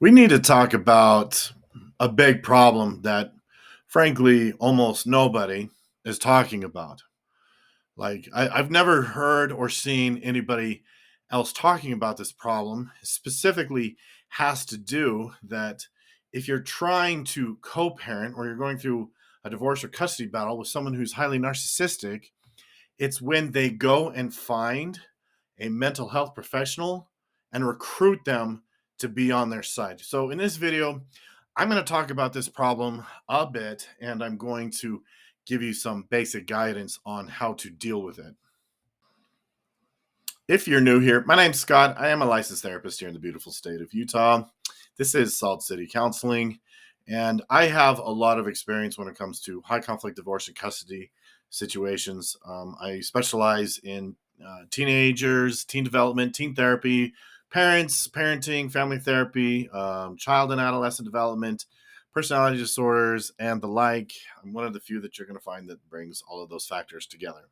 We need to talk about a big problem that, frankly, almost nobody is talking about. I've never heard or seen anybody else talking about this problem. It specifically has to do that if you're trying to co parent or you're going through a divorce or custody battle with someone who's highly narcissistic, it's when they go and find a mental health professional and recruit them to be on their side. So, in this video, I'm going to talk about this problem a bit and I'm going to give you some basic guidance on how to deal with it. If you're new here, my name's Scott. I am a licensed therapist here in the beautiful state of Utah. This is Salt City Counseling, and I have a lot of experience when it comes to high conflict divorce and custody situations. I specialize in teenagers, teen development, teen therapy, parents, parenting, family therapy, child and adolescent development, personality disorders, and the like. I'm one of the few that you're going to find that brings all of those factors together.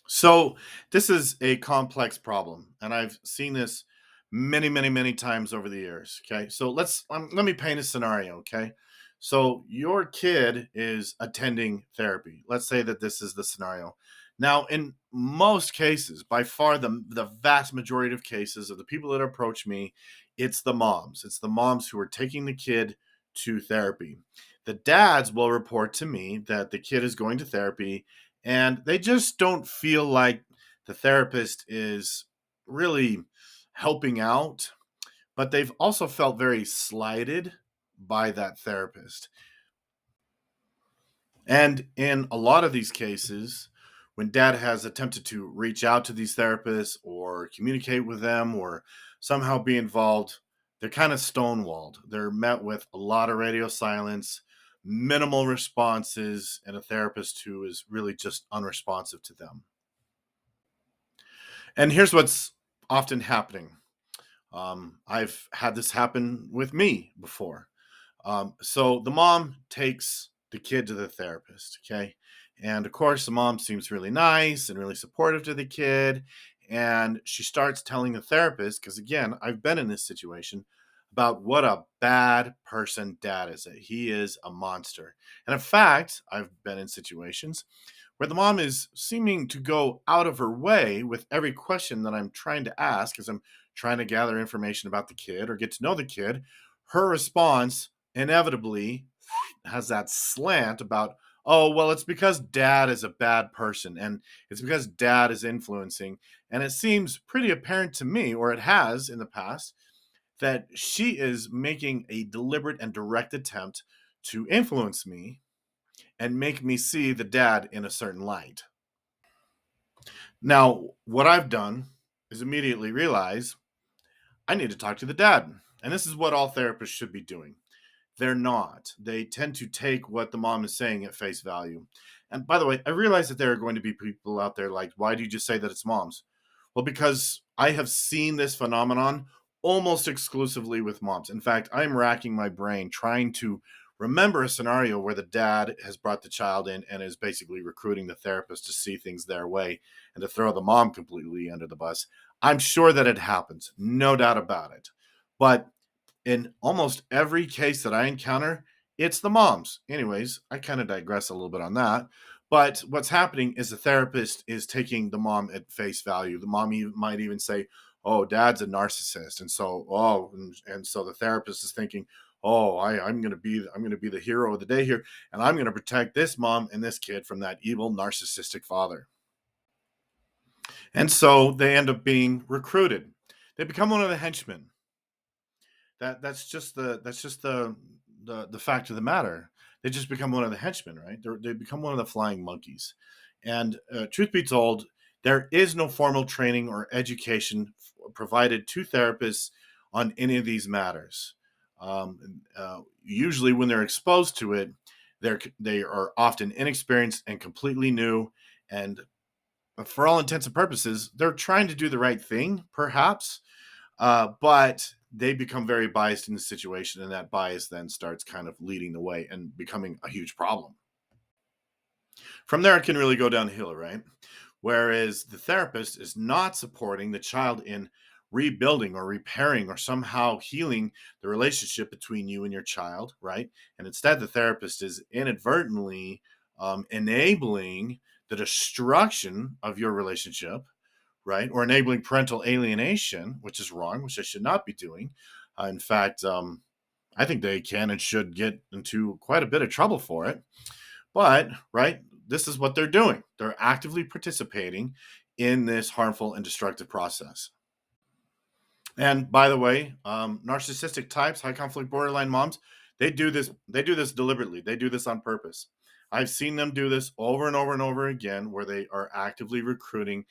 So this is a complex problem, and I've seen this many, many, many times over the years. Okay, so let me paint a scenario. Okay, so your kid is attending therapy. Let's say that this is the scenario. Now, in most cases, by far the vast majority of cases of the people that approach me, it's the moms. It's the moms who are taking the kid to therapy. The dads will report to me that the kid is going to therapy and they just don't feel like the therapist is really helping out, but they've also felt very slighted by that therapist. And in a lot of these cases, when dad has attempted to reach out to these therapists or communicate with them or somehow be involved, they're kind of stonewalled. They're met with a lot of radio silence, minimal responses, and a therapist who is really just unresponsive to them. And here's what's often happening. I've had this happen with me before. So the mom takes the kid to the therapist, okay? And of course, the mom seems really nice and really supportive to the kid. And she starts telling the therapist, because again, I've been in this situation, about what a bad person dad is. That he is a monster. And in fact, I've been in situations where the mom is seeming to go out of her way with every question that I'm trying to ask as I'm trying to gather information about the kid or get to know the kid. Her response inevitably has that slant about, oh, well, it's because dad is a bad person and it's because dad is influencing. And it seems pretty apparent to me, or it has in the past, that she is making a deliberate and direct attempt to influence me and make me see the dad in a certain light. Now, what I've done is immediately realize I need to talk to the dad. And this is what all therapists should be doing. They're not. They tend to take what the mom is saying at face value. And by the way, I realize that there are going to be people out there like, why do you just say that it's moms? Well, because I have seen this phenomenon almost exclusively with moms. In fact, I'm racking my brain trying to remember a scenario where the dad has brought the child in and is basically recruiting the therapist to see things their way and to throw the mom completely under the bus. I'm sure that it happens, no doubt about it. But in almost every case that I encounter, it's the moms. Anyways, I kind of digress a little bit on that. But what's happening is the therapist is taking the mom at face value. The mom might even say, "Oh, dad's a narcissist," and so and so the therapist is thinking, "Oh, I'm gonna be the hero of the day here, and I'm gonna protect this mom and this kid from that evil narcissistic father." And so they end up being recruited. They become one of the henchmen. That's just the fact of the matter. They just become one of the henchmen, right? They become one of the flying monkeys. And truth be told, there is no formal training or education provided to therapists on any of these matters. Usually, when they're exposed to it, they are often inexperienced and completely new. And for all intents and purposes, they're trying to do the right thing, perhaps, but they become very biased in the situation, and that bias then starts kind of leading the way and becoming a huge problem. From there, it can really go downhill, right? Whereas the therapist is not supporting the child in rebuilding or repairing or somehow healing the relationship between you and your child, right? And instead, the therapist is inadvertently enabling the destruction of your relationship, right? Or enabling parental alienation, which is wrong, which they should not be doing. In fact, I think they can and should get into quite a bit of trouble for it. But, right, this is what they're doing. They're actively participating in this harmful and destructive process. And by the way, narcissistic types, high conflict borderline moms, they do this. They do this deliberately. They do this on purpose. I've seen them do this over and over and over again, where they are actively recruiting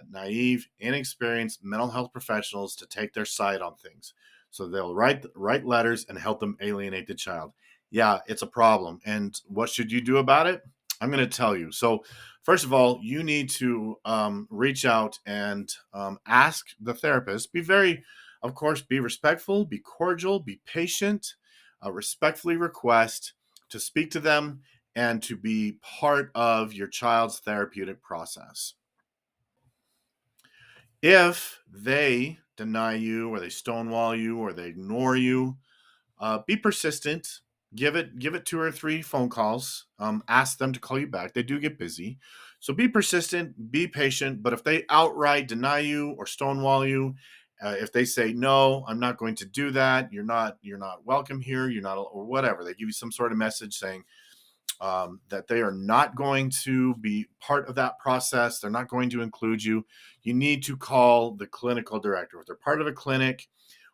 naive, inexperienced mental health professionals to take their side on things. So they'll write letters and help them alienate the child. Yeah, it's a problem. And what should you do about it? I'm going to tell you. So, first of all, you need to reach out and ask the therapist. Be very, of course, be respectful, be cordial, be patient, respectfully request to speak to them and to be part of your child's therapeutic process. If they deny you or they stonewall you or they ignore you, be persistent. Give it 2 or 3 phone calls. Ask them to call you back. They do get busy, so be persistent, be patient. But if they outright deny you or stonewall you, if they say no, I'm not going to do that. You're not welcome here. You're not, or whatever. They give you some sort of message saying that they are not going to be part of that process. They're not going to include you. You need to call the clinical director. If they're part of a clinic,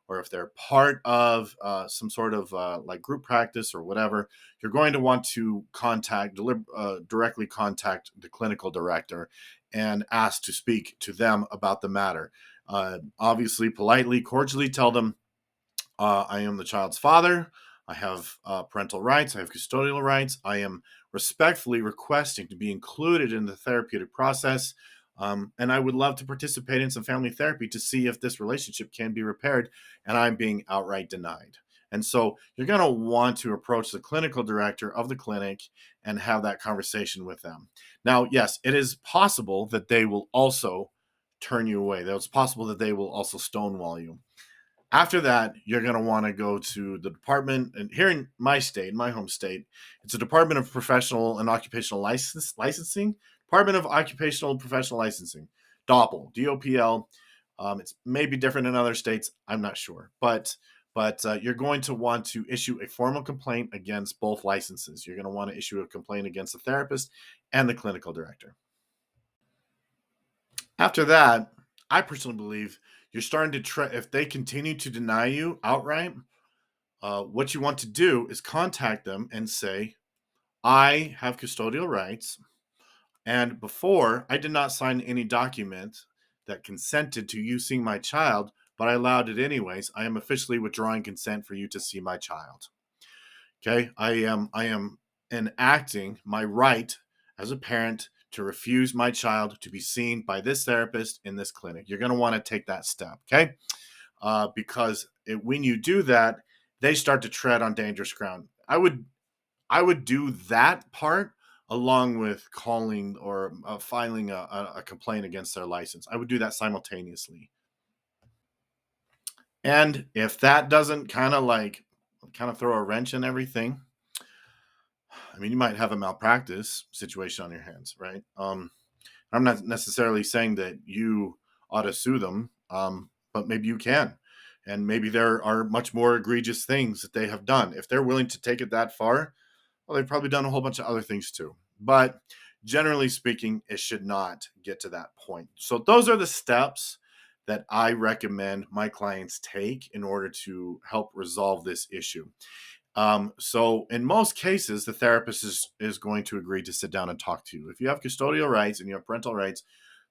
or if they're part of some sort of like group practice or whatever, you're going to want to directly contact the clinical director and ask to speak to them about the matter. Obviously, politely, cordially tell them, I am the child's father. I have parental rights. I have custodial rights. I am respectfully requesting to be included in the therapeutic process. And I would love to participate in some family therapy to see if this relationship can be repaired. And I'm being outright denied. And so you're going to want to approach the clinical director of the clinic and have that conversation with them. Now, yes, it is possible that they will also turn you away. It's possible that they will also stonewall you. After that, you're going to want to go to the department. And here in my state, my home state, it's a Department of Professional and Occupational Licensing. Department of Occupational and Professional Licensing, DOPL, DOPL. It's maybe different in other states. I'm not sure, but you're going to want to issue a formal complaint against both licenses. You're going to want to issue a complaint against the therapist and the clinical director. After that, I personally believe you're starting to try. If they continue to deny you outright, what you want to do is contact them and say, I have custodial rights. And before, I did not sign any document that consented to you seeing my child, but I allowed it anyways. I am officially withdrawing consent for you to see my child. Okay. I am enacting my right as a parent to refuse my child to be seen by this therapist in this clinic. You're going to want to take that step. Okay. Because when you do that, they start to tread on dangerous ground. I would do that part along with calling or filing a complaint against their license. I would do that simultaneously. And if that doesn't kind of throw a wrench in everything, I mean, you might have a malpractice situation on your hands, right? I'm not necessarily saying that you ought to sue them, but maybe you can. And maybe there are much more egregious things that they have done. If they're willing to take it that far, well, they've probably done a whole bunch of other things too. But generally speaking, it should not get to that point. So those are the steps that I recommend my clients take in order to help resolve this issue. So in most cases, the therapist is going to agree to sit down and talk to you. If you have custodial rights and you have parental rights,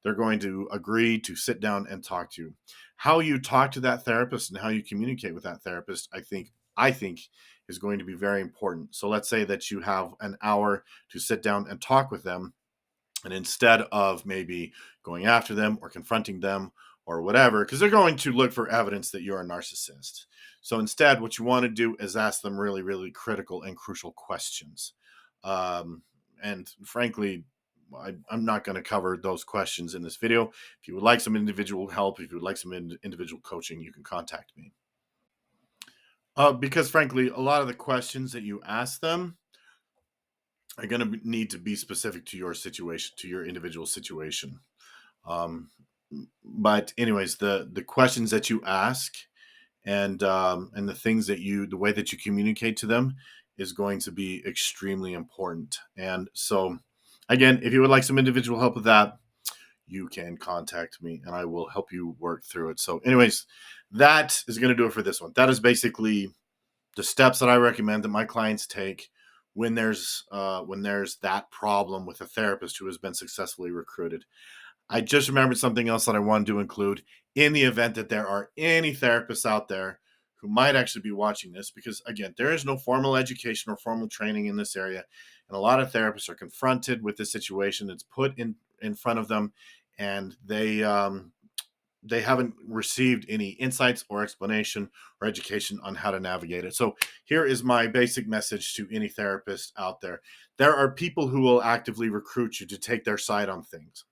they're going to agree to sit down and talk to you. How you talk to that therapist and how you communicate with that therapist, I think is going to be very important. So let's say that you have an hour to sit down and talk with them. And instead of maybe going after them or confronting them or whatever, because they're going to look for evidence that you're a narcissist. So instead, what you want to do is ask them really, really critical and crucial questions. And frankly, I'm not going to cover those questions in this video. If you would like some individual help, if you would like some individual coaching, you can contact me. Because frankly, a lot of the questions that you ask them are going to need to be specific to your situation, to your individual situation. Um, but anyways, the questions that you ask and the things that the way that you communicate to them is going to be extremely important. And so, again, if you would like some individual help with that, you can contact me and I will help you work through it. So, anyways, that is going to do it for this one. That is basically the steps that I recommend that my clients take when there's that problem with a therapist who has been successfully recruited. I just remembered something else that I wanted to include in the event that there are any therapists out there who might actually be watching this, because again, there is no formal education or formal training in this area. And a lot of therapists are confronted with this situation. It's put in front of them, and they haven't received any insights or explanation or education on how to navigate it. So here is my basic message to any therapist out there. There are people who will actively recruit you to take their side on things.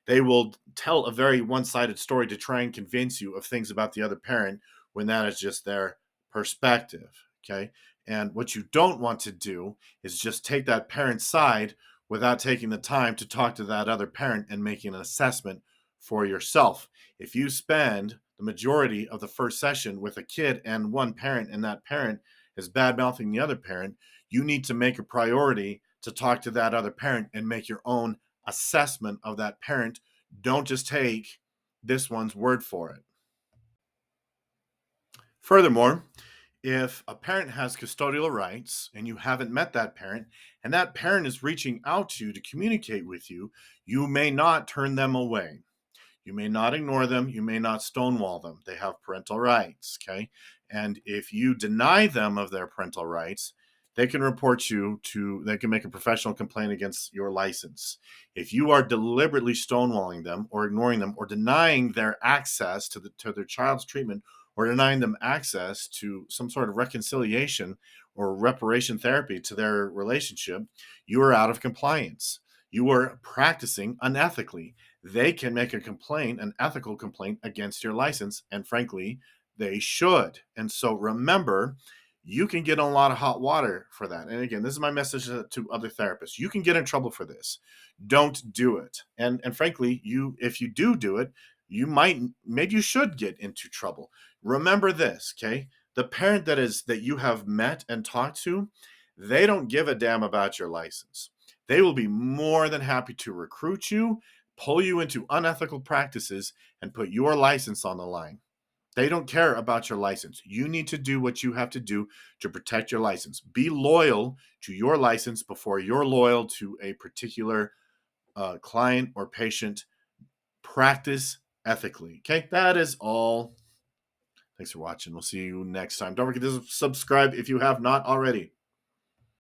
They will tell a very one-sided story to try and convince you of things about the other parent when that is just their perspective. Okay. And what you don't want to do is just take that parent's side without taking the time to talk to that other parent and making an assessment for yourself. If you spend the majority of the first session with a kid and one parent, and that parent is bad mouthing the other parent, you need to make a priority to talk to that other parent and make your own assessment of that parent. Don't just take this one's word for it. Furthermore, if a parent has custodial rights and you haven't met that parent, and that parent is reaching out to you to communicate with you, you may not turn them away. You may not ignore them. You may not stonewall them. They have parental rights. Okay. And if you deny them of their parental rights, they can make a professional complaint against your license. If you are deliberately stonewalling them or ignoring them or denying their access to their child's treatment, or denying them access to some sort of reconciliation or reparation therapy to their relationship, you are out of compliance. You are practicing unethically. They can make a complaint, an ethical complaint against your license. And frankly, they should. And so remember, you can get in a lot of hot water for that. And again, this is my message to other therapists. You can get in trouble for this. Don't do it. And frankly, if you do it, maybe you should get into trouble. Remember this, okay? The parent that you have met and talked to, they don't give a damn about your license. They will be more than happy to recruit you, pull you into unethical practices, and put your license on the line. They don't care about your license. You need to do what you have to do to protect your license. Be loyal to your license before you're loyal to a particular client or patient. Practice ethically. Okay, that is all. Thanks for watching. We'll see you next time. Don't forget to subscribe if you have not already.